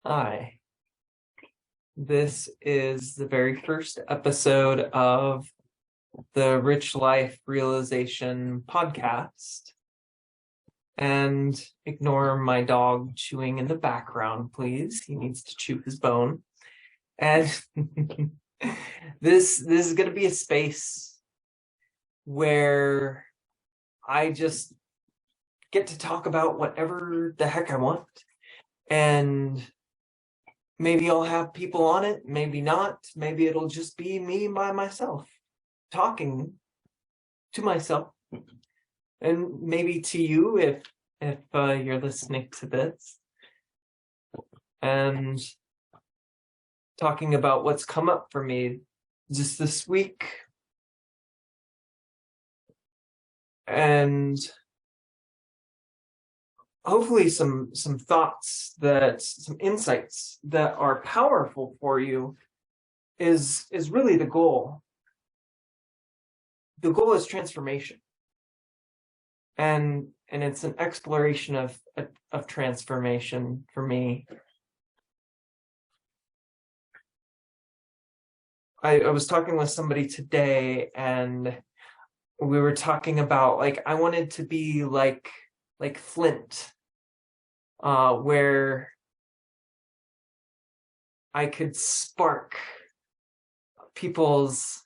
Hi, this is the very first episode of the Rich Life Realization podcast. And ignore my dog chewing in the background, please. He needs to chew his bone. And this is going to be a space where I just get to talk about whatever the heck I want. And maybe I'll have people on it, maybe not. Maybe it'll just be me by myself, talking to myself. And maybe to you if you're listening to this. And talking about what's come up for me just this week. And hopefully some thoughts, some insights that are powerful for you is really the goal. The goal is transformation. And it's an exploration of transformation for me. I was talking with somebody today, and we were talking about, like, I wanted to be like Flint, where I could spark people's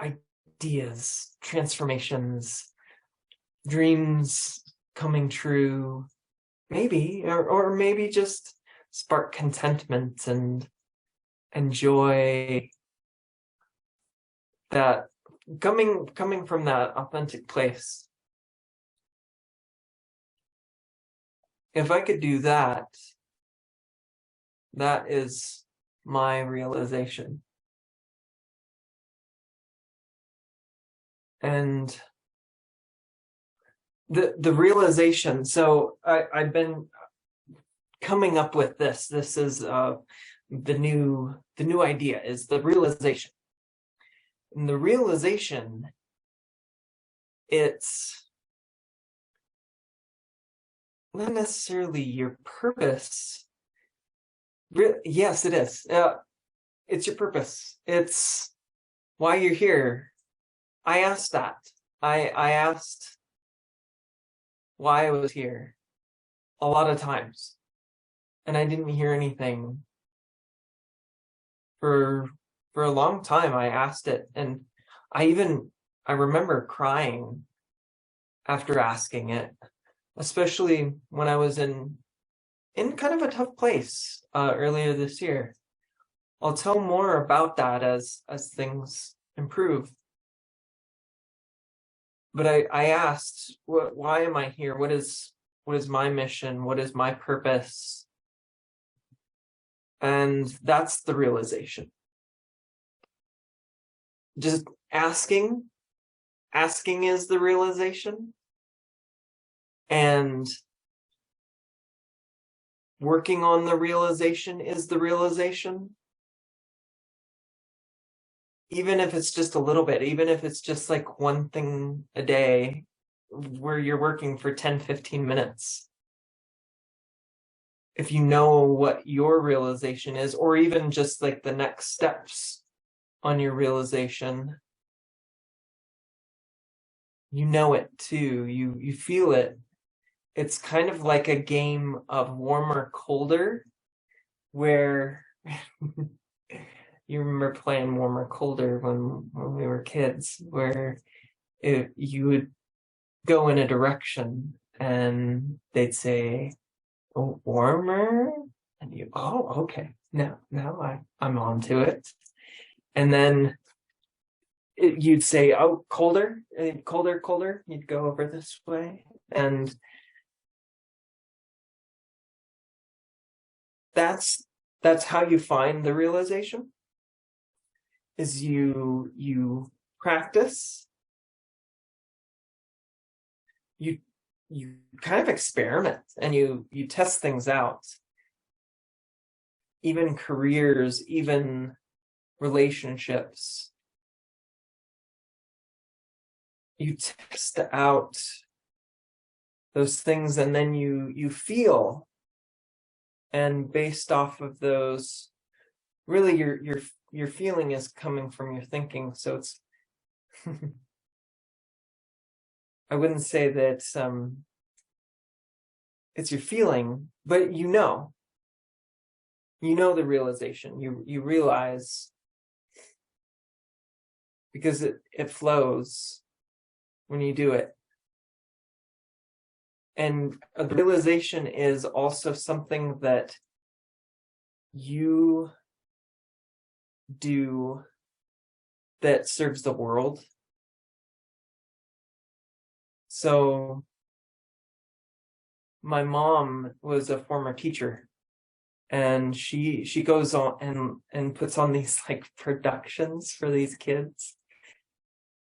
ideas, transformations, dreams coming true, maybe, or maybe just spark contentment and joy, that coming from that authentic place. If I could do that, that is my realization. And the realization, so I've been coming up with this. This is the new idea, is the realization. And the realization, it's not necessarily your purpose. Yes, it is. It's your purpose. It's why you're here. I asked that. I asked why I was here a lot of times, and I didn't hear anything. For a long time, I asked it, and I remember crying after asking it, especially when I was in kind of a tough place earlier this year. I'll tell more about that as things improve. But I asked, why am I here? What is my mission? What is my purpose? And that's the realization. Just asking is the realization. And working on the realization is the realization. Even if it's just a little bit, even if it's just like one thing a day where you're working for 10, 15 minutes. If you know what your realization is, or even just like the next steps on your realization, you know it too, you feel it. It's kind of like a game of warmer, colder, where you remember playing warmer, colder when we were kids, where you would go in a direction and they'd say, "Oh, warmer," and you, "Oh, okay, now I'm on to it." And then you'd say, "Oh, colder, colder." You'd go over this way, and that's how you find the realization. Is you practice, you kind of experiment, and you test things out, even careers, even relationships. You test out those things, and then you feel, and based off of those, really your feeling is coming from your thinking. So it's I wouldn't say that it's your feeling, but you know the realization. You realize, because it flows when you do it. And a realization is also something that you do that serves the world. So my mom was a former teacher, and she goes on and puts on these like productions for these kids.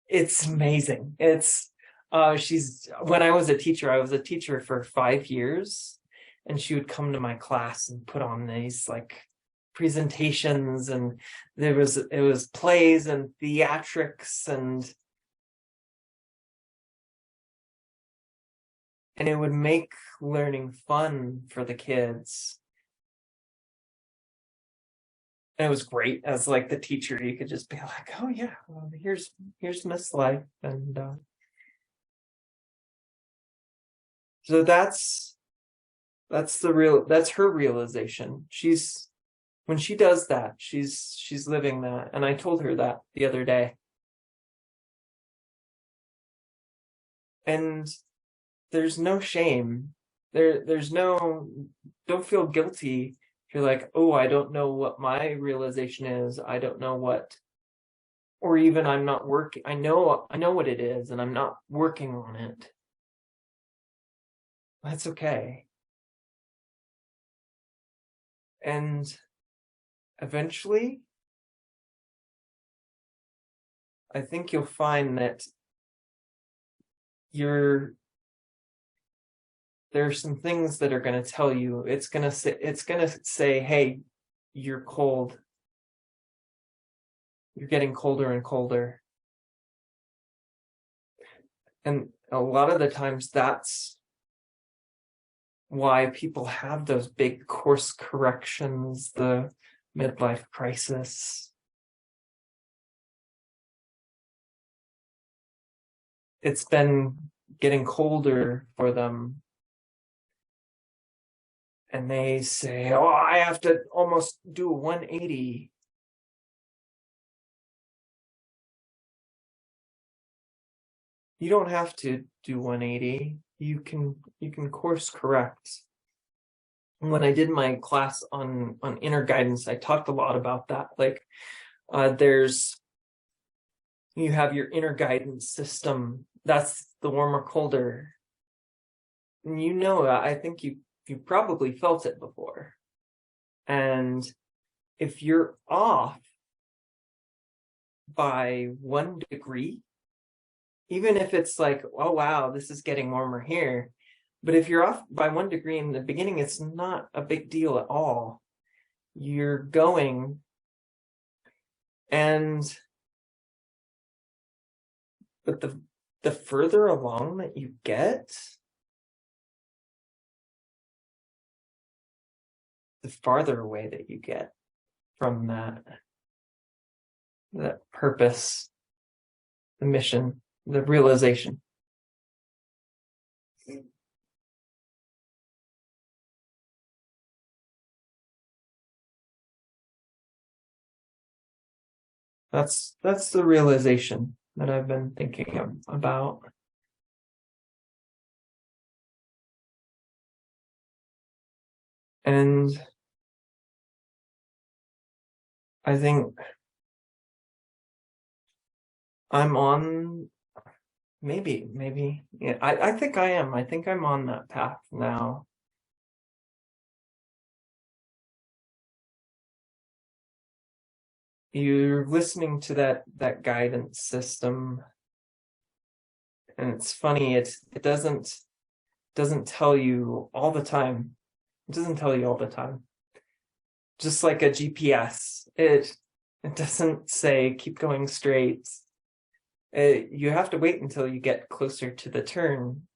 It's amazing. It's when I was a teacher for 5 years, and she would come to my class and put on these like presentations, and it was plays and theatrics, and it would make learning fun for the kids. And it was great as like the teacher. You could just be like, oh yeah, well, here's Miss Life. And so that's her realization. When she does that, she's living that. And I told her that the other day. And there's no shame. Don't feel guilty. You're like, oh, I don't know what my realization is. I don't know what, or even I'm not working. I know what it is, and I'm not working on it. That's okay. And eventually, I think you'll find that there's some things that are going to tell you, it's going to say, hey, you're cold. You're getting colder and colder. And a lot of the times that's why people have those big course corrections, the midlife crisis. It's been getting colder for them. And they say, oh, I have to almost do a 180. You don't have to do 180. You can course correct. When I did my class on inner guidance, I talked a lot about that. Like you have your inner guidance system. That's the warmer, colder. And I think you probably felt it before. And if you're off by 1 degree, even if it's like, oh wow, this is getting warmer here, but if you're off by 1 degree in the beginning, it's not a big deal at all. You're going, but the further along that you get, the farther away that you get from that purpose, the mission, the realization. That's the realization that I've been thinking about. And I think I'm on, maybe, yeah, I think I am. I think I'm on that path now. You're listening to that guidance system, and it's funny, it doesn't tell you all the time. It doesn't tell you all the time. Just like a GPS, it doesn't say keep going straight. You have to wait until you get closer to the turn.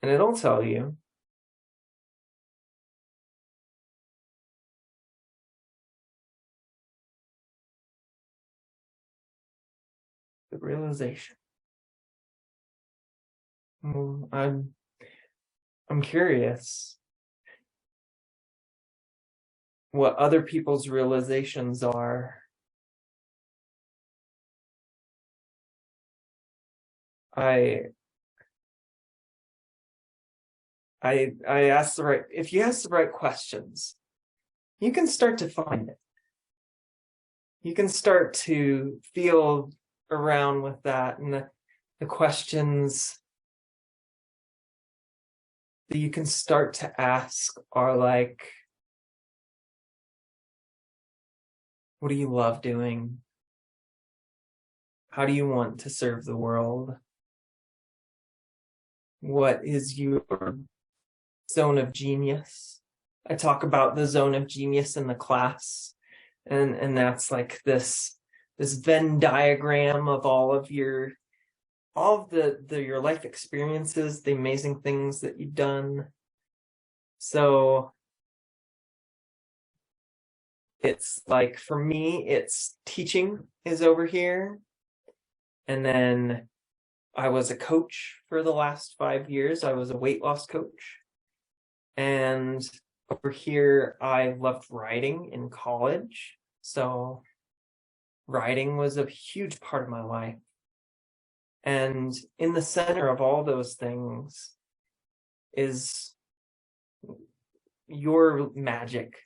And it'll tell you. The realization. I'm curious what other people's realizations are. I ask the right, if you ask the right questions, you can start to find it. You can start to feel around with that, and the questions that you can start to ask are like, what do you love doing? How do you want to serve the world? What is your zone of genius? I talk about the zone of genius in the class, and that's like this Venn diagram of all of your your life experiences, the amazing things that you've done. So it's like, for me, it's teaching is over here. And then I was a coach for the last 5 years. I was a weight loss coach. And over here, I loved writing in college. So writing was a huge part of my life. And in the center of all those things is your magic.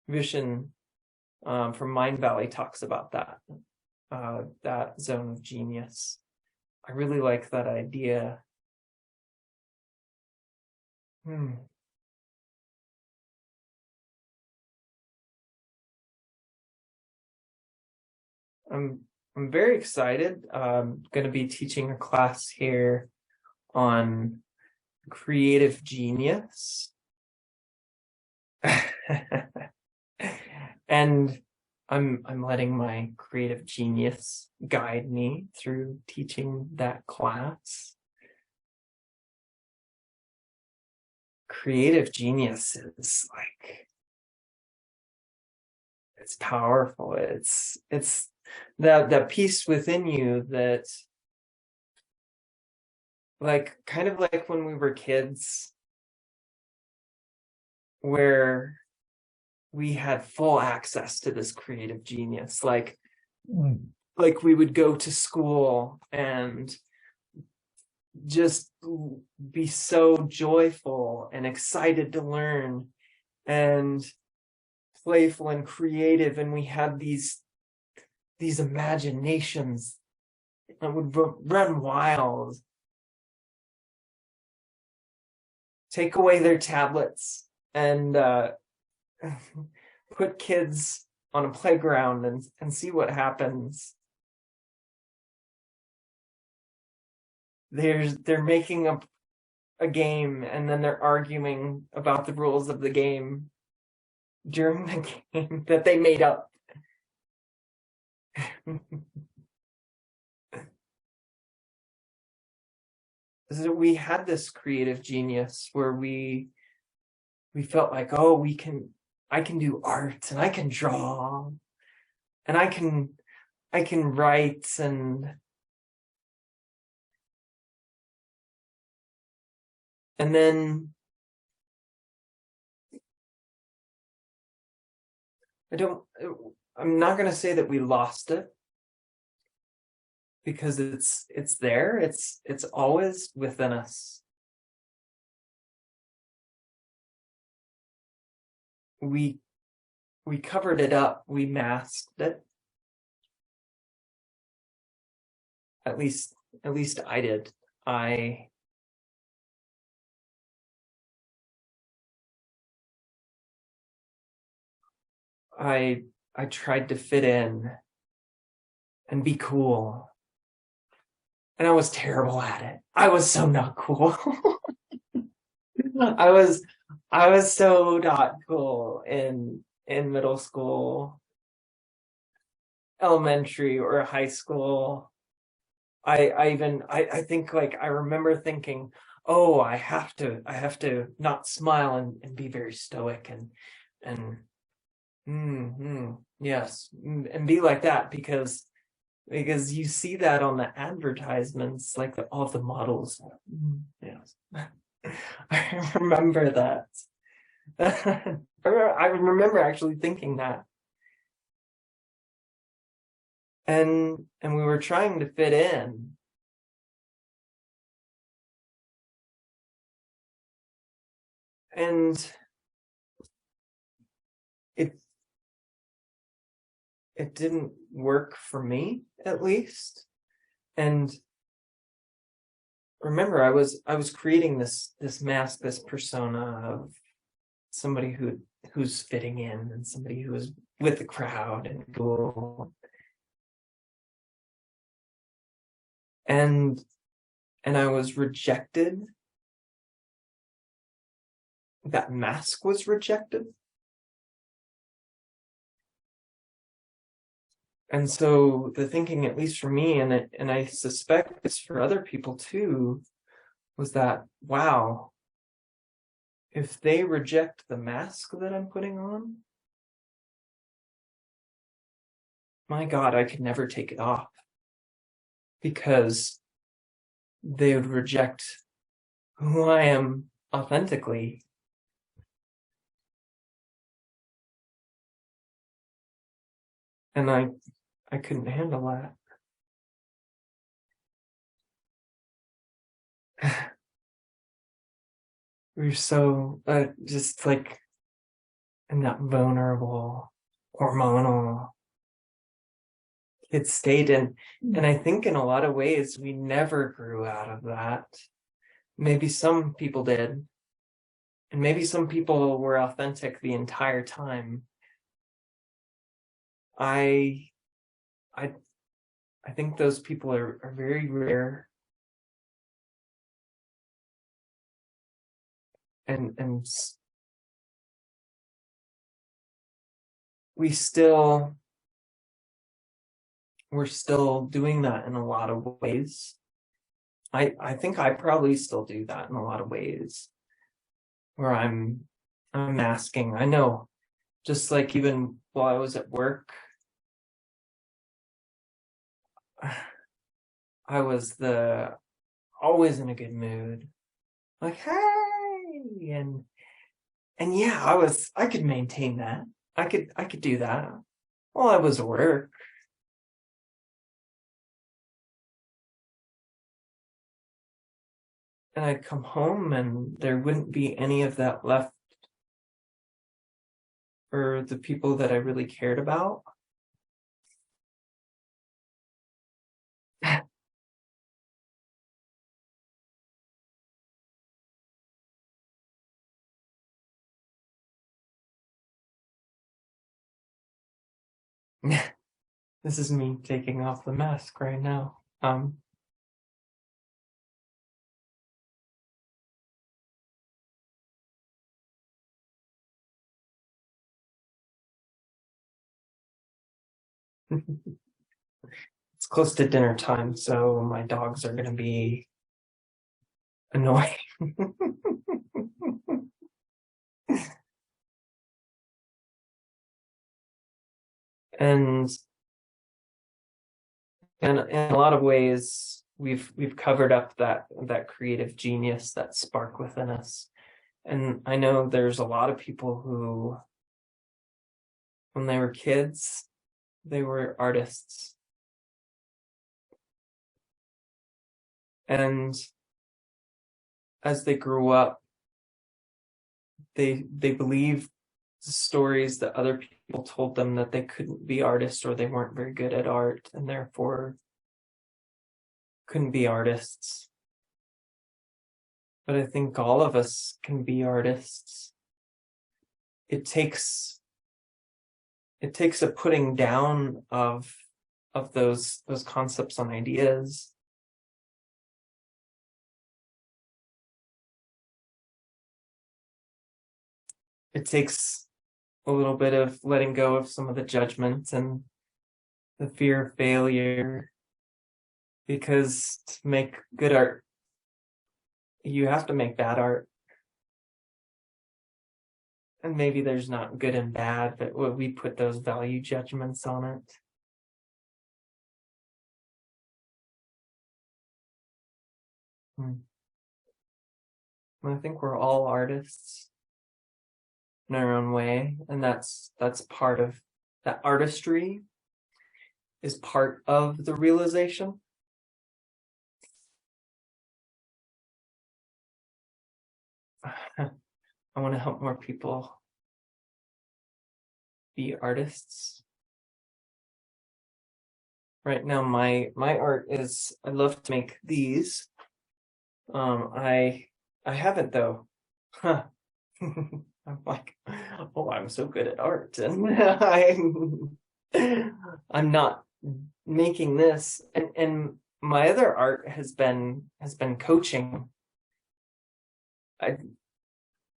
Vision from Mind Valley talks about that, that zone of genius. I really like that idea. I'm very excited. I'm going to be teaching a class here on creative genius. And I'm letting my creative genius guide me through teaching that class. Creative genius is like, it's powerful. It's that piece within you that, like, kind of like when we were kids, where we had full access to this creative genius. Like we would go to school and just be so joyful and excited to learn and playful and creative, and we had these imaginations that would run wild. Take away their tablets and put kids on a playground and see what happens. They're making up a game, and then they're arguing about the rules of the game during the game that they made up. So we had this creative genius where we felt like, oh, I can do art, and I can draw, and I can write, and then I'm not going to say that we lost it, because it's there. It's always within us. We covered it up. We masked it. At least I did. I tried to fit in and be cool. And I was terrible at it. I was so not cool. I was so not cool in middle school, elementary, or high school. I think like I remember thinking, oh, I have to not smile and be very stoic and yes, and be like that because you see that on the advertisements, like all the models. Yes. I remember that. I remember actually thinking that. And we were trying to fit in. And it it didn't work for me, at least. And remember, I was creating this mask, this persona of somebody who's fitting in and somebody who is with the crowd and cool. And and I was rejected. That mask was rejected. And so the thinking, at least for me, and I suspect it's for other people too, was that, wow, if they reject the mask that I'm putting on, my God, I could never take it off because they would reject who I am authentically. And I couldn't handle that. We were so just like in that vulnerable, hormonal kid state. And I think in a lot of ways we never grew out of that. Maybe some people did, and maybe some people were authentic the entire time. I I I think those people are very rare, and we still we're still doing that in a lot of ways. I think I probably still do that in a lot of ways where I'm masking. I know, just like even while I was at work, I was the always in a good mood. Like, hey, and yeah, I could maintain that. I could do that while I was at work. And I'd come home and there wouldn't be any of that left for the people that I really cared about. This is me taking off the mask right now. It's close to dinner time, so my dogs are gonna be annoying. and and in a lot of ways, we've covered up that creative genius, that spark within us. And I know there's a lot of people who, when they were kids, they were artists. And as they grew up, they believed the stories that other people told them that they couldn't be artists or they weren't very good at art and therefore couldn't be artists. But I think all of us can be artists. It takes a putting down of those concepts and ideas. It takes a little bit of letting go of some of the judgments and the fear of failure, because to make good art, you have to make bad art. And maybe there's not good and bad, but we put those value judgments on it. I think we're all artists in our own way, and that's part of that. Artistry is part of the realization. I want to help more people be artists. Right now, my art is, I love to make these. I haven't though. Huh. I'm like, oh, I'm so good at art, and I'm not making this. And my other art has been coaching.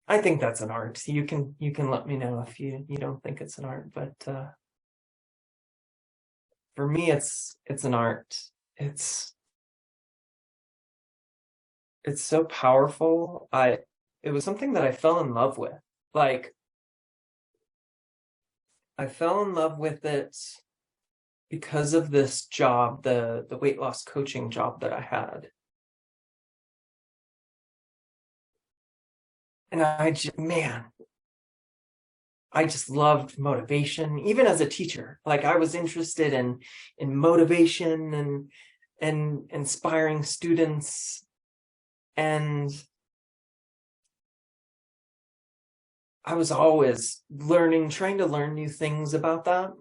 I think that's an art. You can let me know if you don't think it's an art, but for me, it's an art. It's so powerful. It was something that I fell in love with. Like, I fell in love with it because of this job, the weight loss coaching job that I had. And I just loved motivation, even as a teacher. Like, I was interested in motivation and inspiring students. And I was always trying to learn new things about that.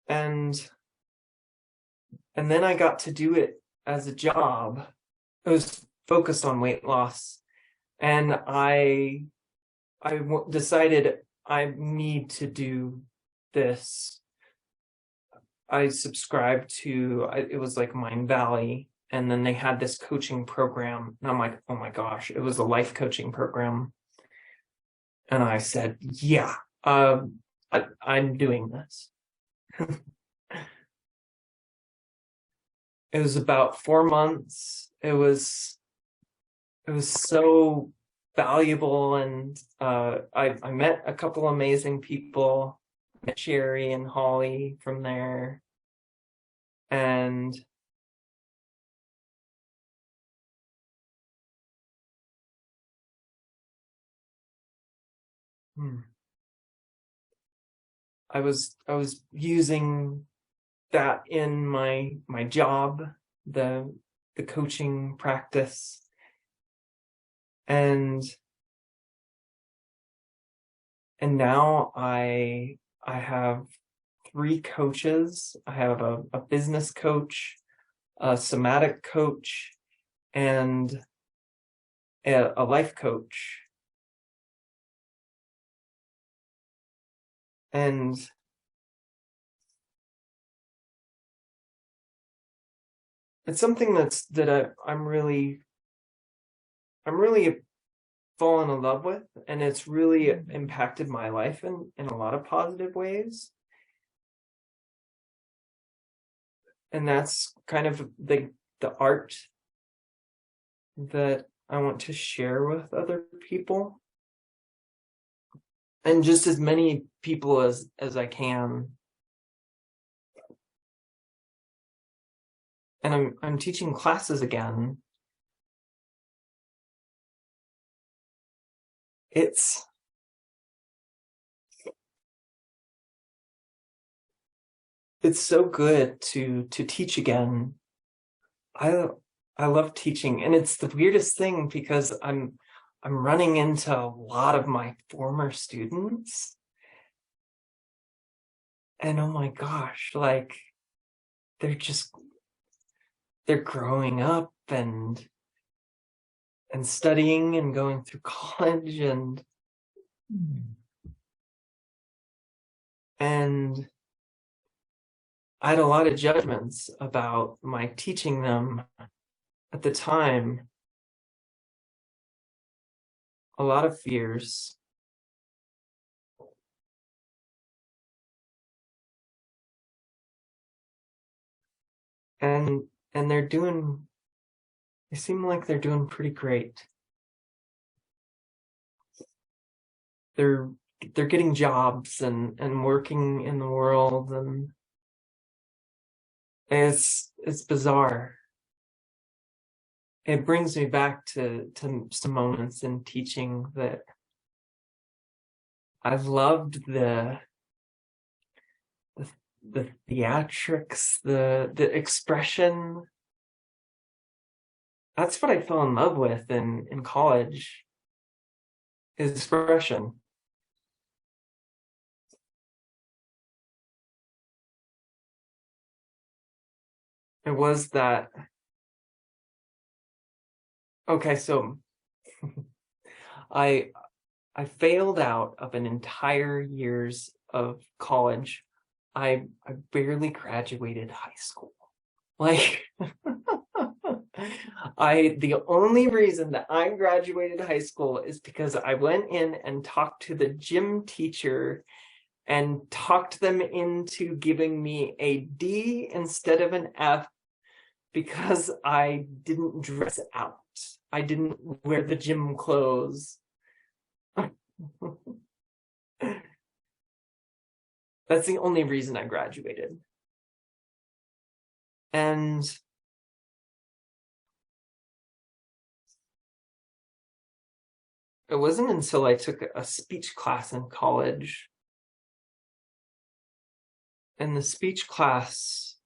And then I got to do it as a job. It was focused on weight loss. And I decided I need to do this. I subscribed to, it was like Mind Valley, and then they had this coaching program, and I'm like, oh my gosh, it was a life coaching program. And I said, yeah, I'm doing this. It was about 4 months. It was so valuable, and I met a couple amazing people. Met Sherry and Holly from there, and I was using that in my job, the coaching practice, and now I have 3 coaches. I have a business coach, a somatic coach, and a life coach. And it's something I'm really fallen in love with, and it's really impacted my life in a lot of positive ways. And that's kind of the art that I want to share with other people, and just as many people as I can. And I'm teaching classes again. It's so good to teach again. I love teaching, and it's the weirdest thing because I'm running into a lot of my former students, and oh my gosh, like, they're growing up and studying and going through college, and I had a lot of judgments about my teaching them at the time, a lot of fears. and they seem like they're doing pretty great. They're getting jobs and working in the world, and it's bizarre. It brings me back to some moments in teaching that I've loved the theatrics, the expression. That's what I fell in love with in college, is expression. It was that. Okay, so I I failed out of an entire years of college. I barely graduated high school. Like the only reason that I graduated high school is because I went in and talked to the gym teacher and talked them into giving me a D instead of an F because I didn't dress out. I didn't wear the gym clothes. That's the only reason I graduated. And it wasn't until I took a speech class in college. And the speech class,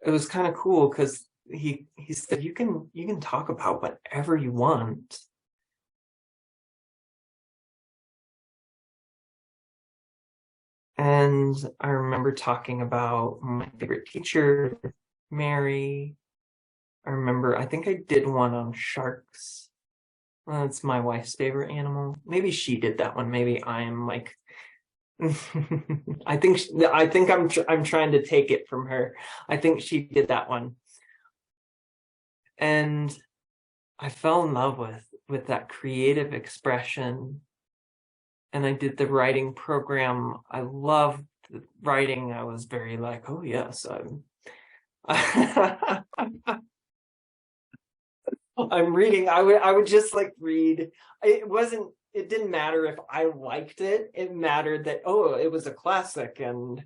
it was kind of cool because he said you can talk about whatever you want. And I remember talking about my favorite teacher, Mary. I think I did one on sharks. Well, that's my wife's favorite animal. Maybe she did that one. Maybe I'm like I think I'm trying to take it from her. I think she did that one. And I fell in love with that creative expression. And I did the writing program. I loved writing. I was very like, oh yes, I'm reading. I would just like read. It didn't matter if I liked it. It mattered that, oh, it was a classic, and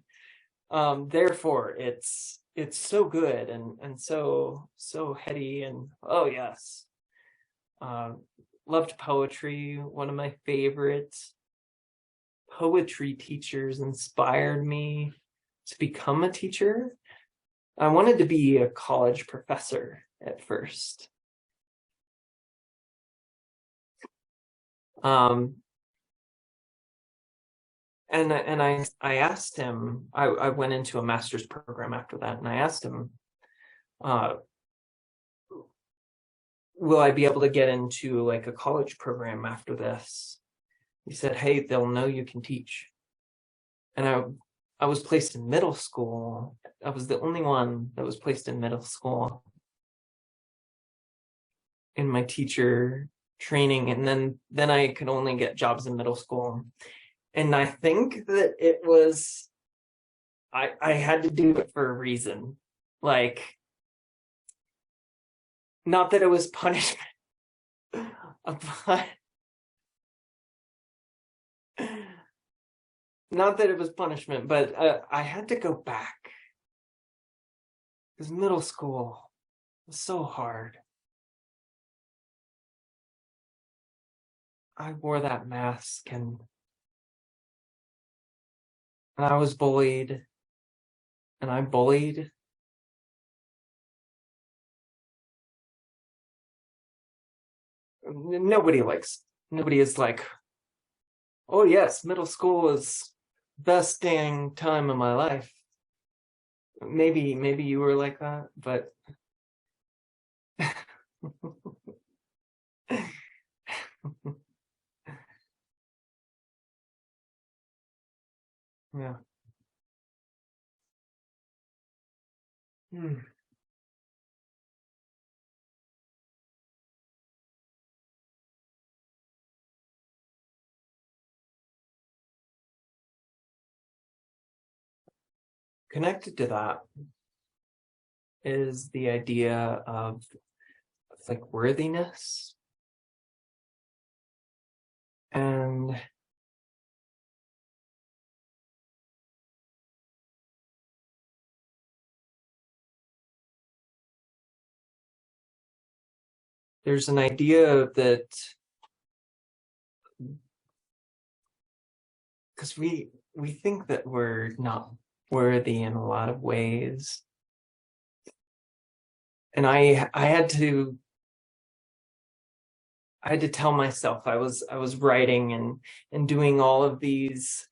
therefore it's so good and so heady, and oh yes. Loved poetry. One of my favorite poetry teachers inspired me to become a teacher. I wanted to be a college professor at first. And I asked him, I went into a master's program after that, and I asked him, will I be able to get into like a college program after this? He said, hey, they'll know you can teach. And I was placed in middle school. I was the only one that was placed in middle school in my teacher training, and then I could only get jobs in middle school. And I think that it was I had to do it for a reason. Like, not that it was punishment, but not that it was punishment, but I had to go back because middle school was so hard. I wore that mask, and I was bullied, and I bullied. Nobody is like, oh yes, middle school is best dang time of my life. Maybe you were like that, but yeah. Hmm. Connected to that, is the idea of like worthiness. And there's an idea that, because we think that we're not worthy in a lot of ways. And I had to tell myself, I was writing and doing all of these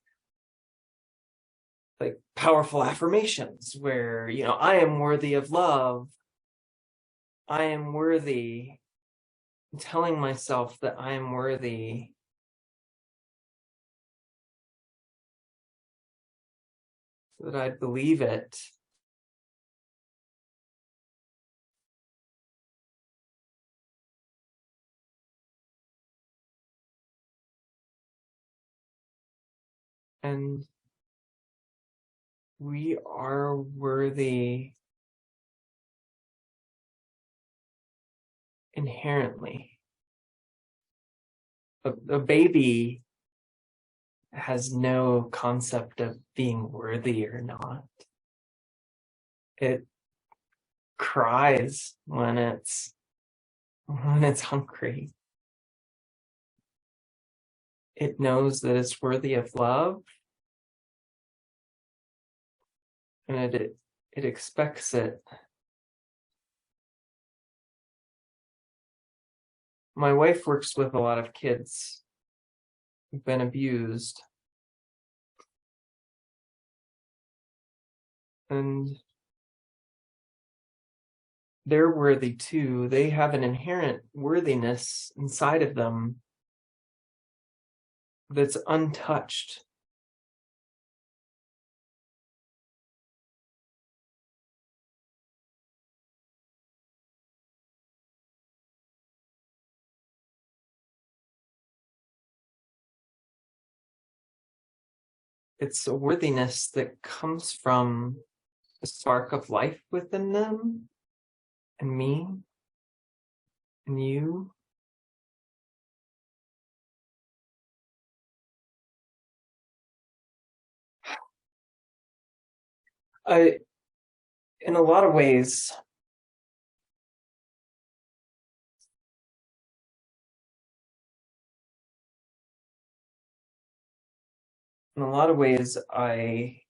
like powerful affirmations where, I am worthy of love. I am worthy. Telling myself that I am worthy. So that I'd believe it. And we are worthy inherently. A baby has no concept of being worthy or not. It cries when it's hungry. It knows that it's worthy of love, and it expects it. My wife works with a lot of kids who've been abused. And they're worthy too. They have an inherent worthiness inside of them that's untouched. It's a worthiness that comes from a spark of life within them, and me, and you. I, in a lot of ways, I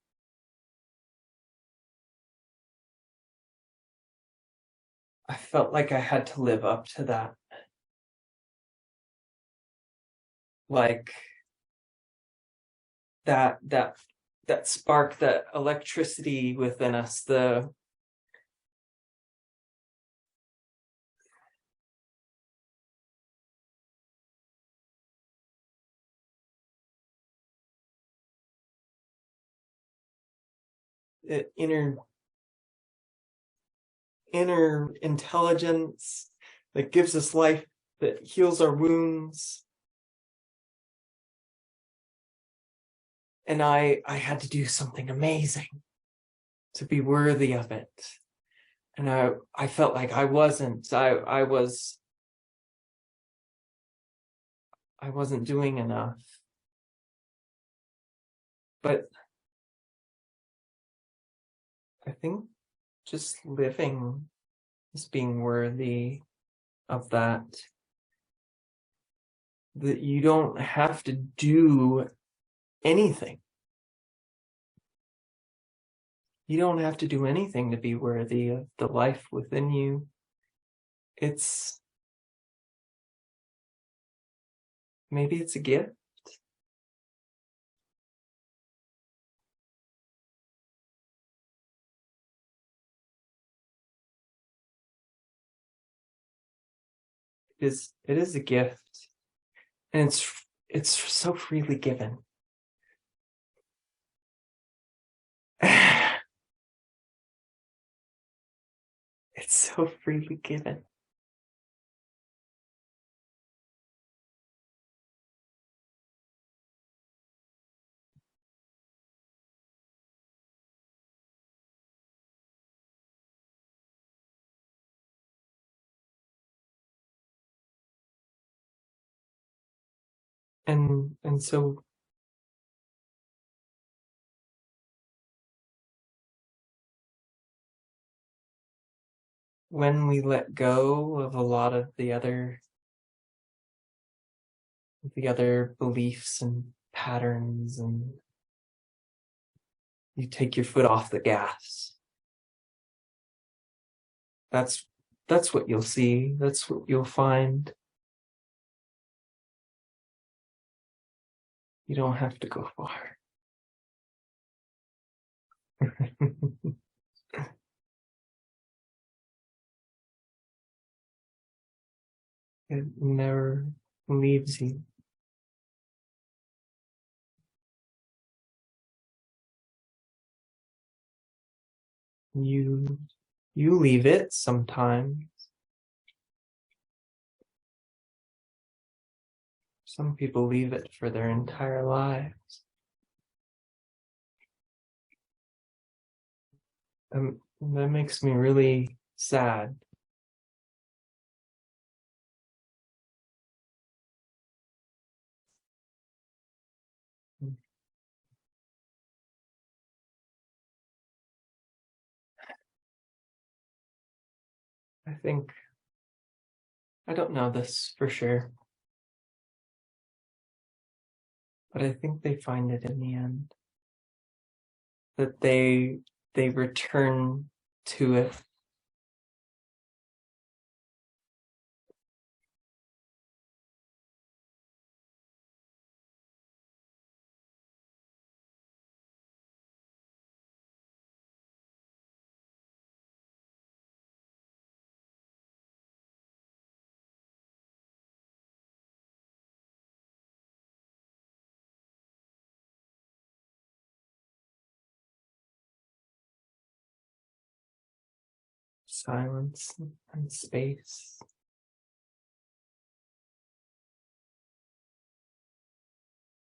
felt like I had to live up to that. Like that spark, that electricity within us, the inner intelligence that gives us life, that heals our wounds. And I had to do something amazing to be worthy of it. And I felt like I wasn't. I wasn't doing enough. But I think just living is being worthy of that. That you don't have to do anything. You don't have to do anything to be worthy of the life within you. Maybe it's a gift. It is a gift. And it's so freely given. It's so freely given. And so when we let go of a lot of the other beliefs and patterns, and you take your foot off the gas, that's what you'll see. That's what you'll find. You don't have to go far. It never leaves you. You leave it sometimes. Some people leave it for their entire lives. That makes me really sad. I think, I don't know this for sure, but I think they find it in the end. That they return to it. Silence and space.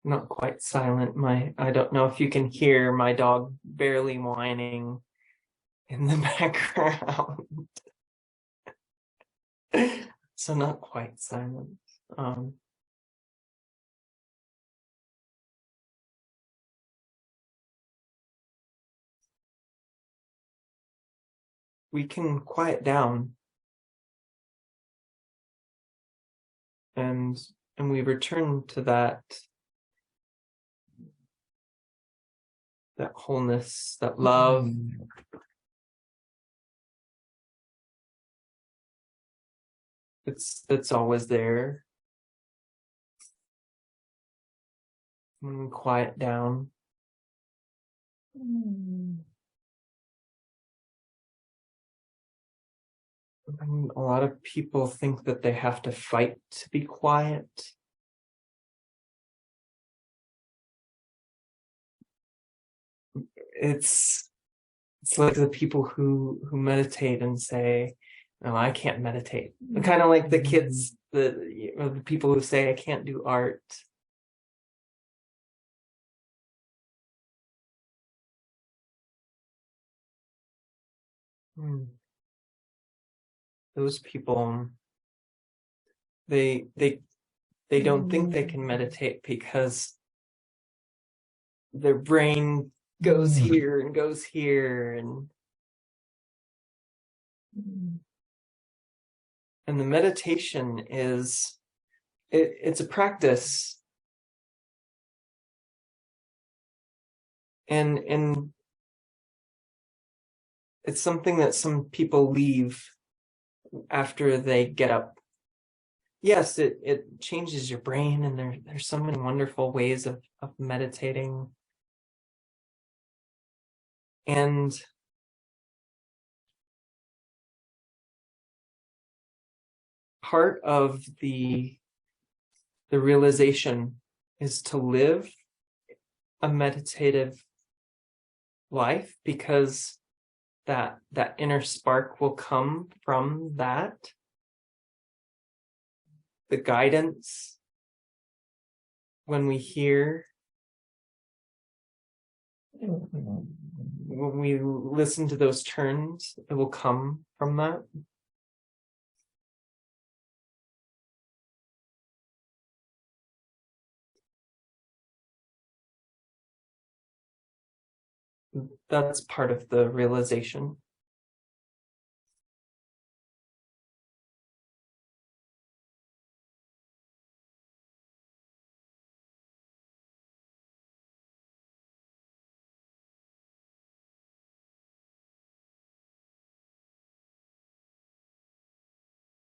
Not quite silent. I don't know if you can hear my dog barely whining in the background. So not quite silent. We can quiet down, and we return to that wholeness, that love. It's always there when we quiet down. And a lot of people think that they have to fight to be quiet. It's like the people who meditate and say, "No, I can't meditate." Kind of like the kids, the people who say, "I can't do art." Those people, they they they don't think they can meditate because their brain goes here and goes here, and the meditation is it's a practice, and it's something that some people leave after they get up. Yes, it changes your brain, and there's so many wonderful ways of meditating. And part of the realization is to live a meditative life, because that inner spark will come from that. The guidance, when we hear, when we listen to those turns, it will come from that. That's part of the realization.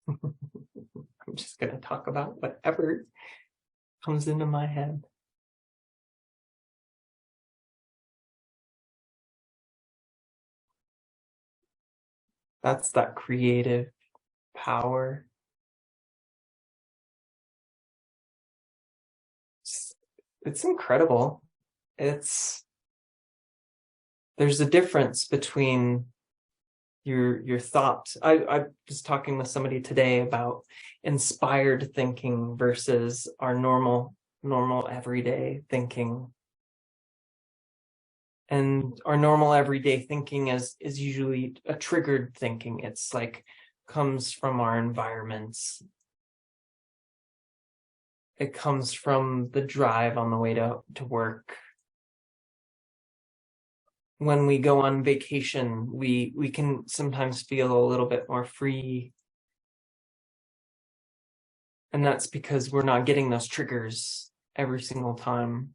I'm just going to talk about whatever comes into my head. That's that creative power. It's incredible. It's there's a difference between your thoughts. I was talking with somebody today about inspired thinking versus our normal everyday thinking. And our normal everyday thinking is usually a triggered thinking. It's like comes from our environments. It comes from the drive on the way to work. When we go on vacation, we can sometimes feel a little bit more free. And that's because we're not getting those triggers every single time.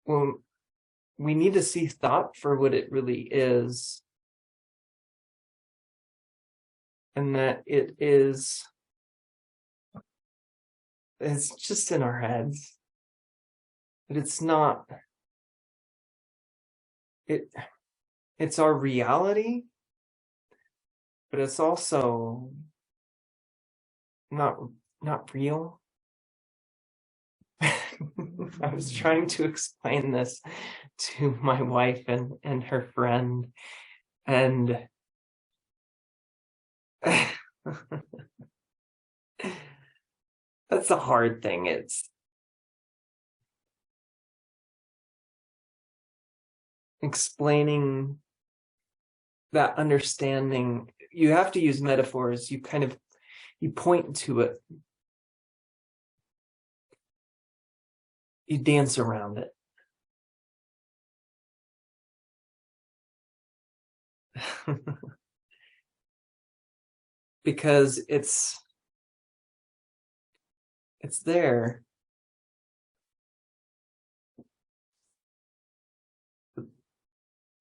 Well, we need to see thought for what it really is. And that it's just in our heads. But it's not, it's our reality, but it's also not real. I was trying to explain this to my wife and her friend, and that's a hard thing. It's explaining that understanding. You have to use metaphors. You point to it. You dance around it. Because it's there.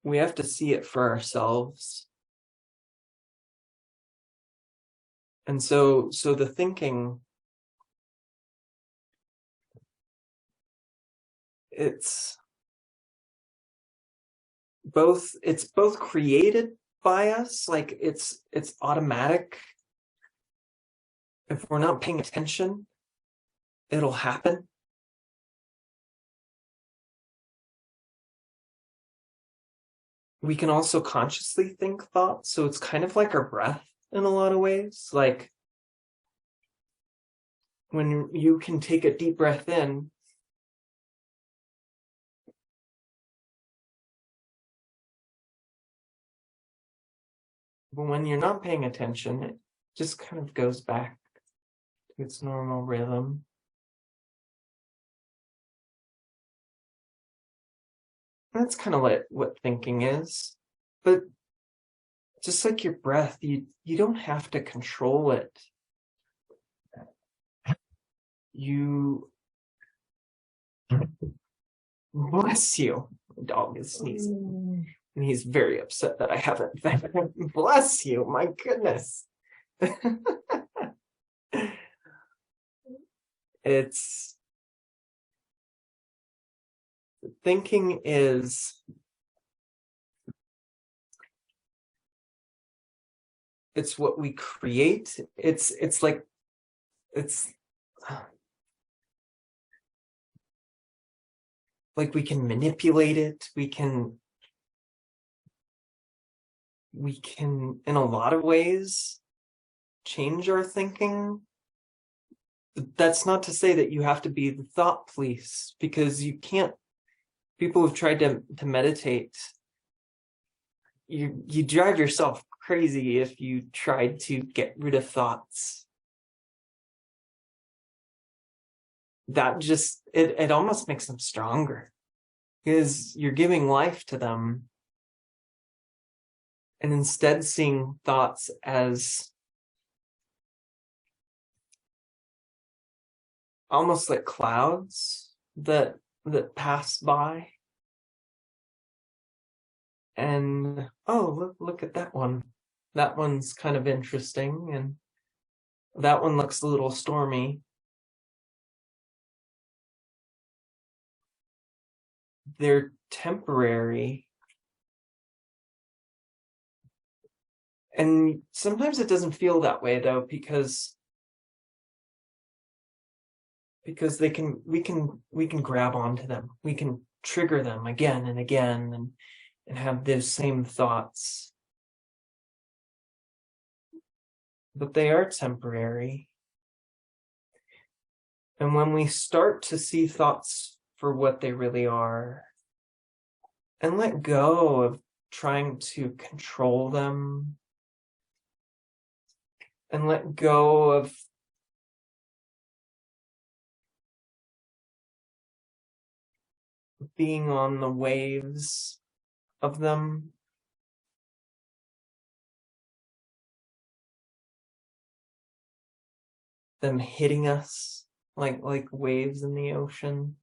We have to see it for ourselves. And so the thinking, it's both created by us, like it's automatic. If we're not paying attention, it'll happen. We can also consciously think thoughts, so it's kind of like our breath in a lot of ways. Like when you can take a deep breath in, but when you're not paying attention, it just kind of goes back to its normal rhythm. That's kind of like what thinking is. But just like your breath, you don't have to control it. You bless you. The dog is sneezing. And he's very upset that I haven't fed him. Bless you, my goodness. It's thinking is it's what we create. It's like we can manipulate it. We can in a lot of ways change our thinking. That's not to say that you have to be the thought police, because you can't. People who've tried to meditate, you drive yourself crazy if you try to get rid of thoughts. That just it almost makes them stronger. is you're giving life to them, and instead seeing thoughts as almost like clouds that pass by. And oh, look at that one. That one's kind of interesting, and that one looks a little stormy. They're temporary. And sometimes it doesn't feel that way though, because we can grab onto them. We can trigger them again and again and have those same thoughts. But they are temporary. And when we start to see thoughts for what they really are and let go of trying to control them and let go of being on the waves of them, them hitting us like waves in the ocean.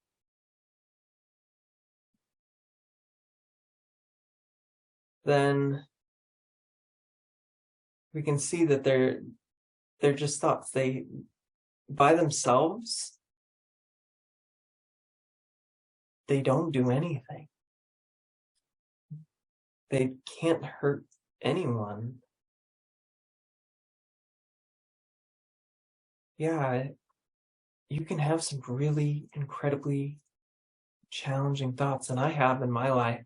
Then we can see that they're just thoughts. They, by themselves, they don't do anything. They can't hurt anyone. Yeah, you can have some really incredibly challenging thoughts, and I have in my life.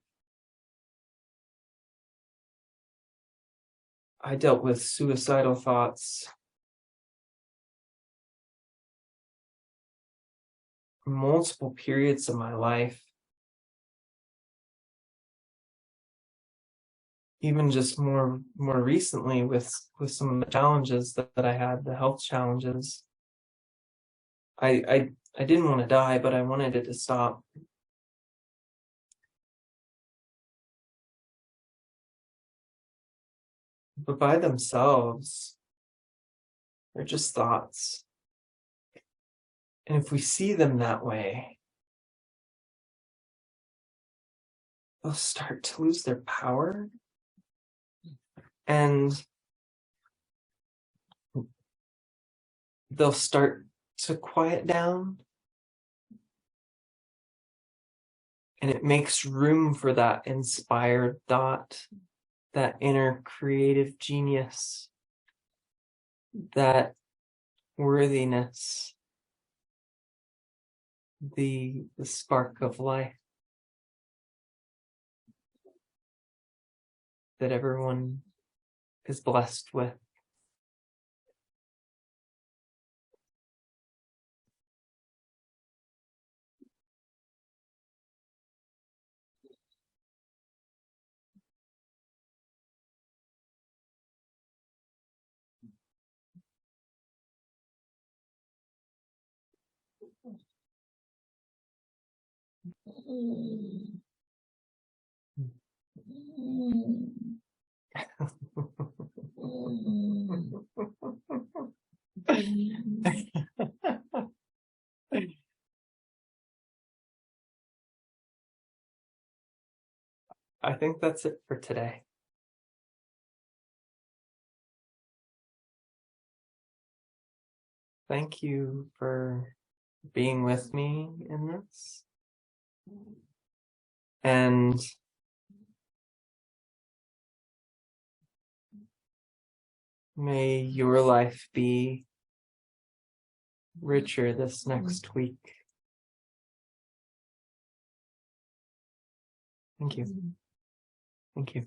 I dealt with suicidal thoughts multiple periods of my life. Even just more recently with some of the challenges that I had, the health challenges. I didn't want to die, but I wanted it to stop. But by themselves, they're just thoughts. And if we see them that way, they'll start to lose their power. And they'll start to quiet down. And it makes room for that inspired thought, that inner creative genius, that worthiness, the spark of life that everyone is blessed with. I think that's it for today. Thank you for being with me in this. And may your life be richer this next week. Thank you. Thank you.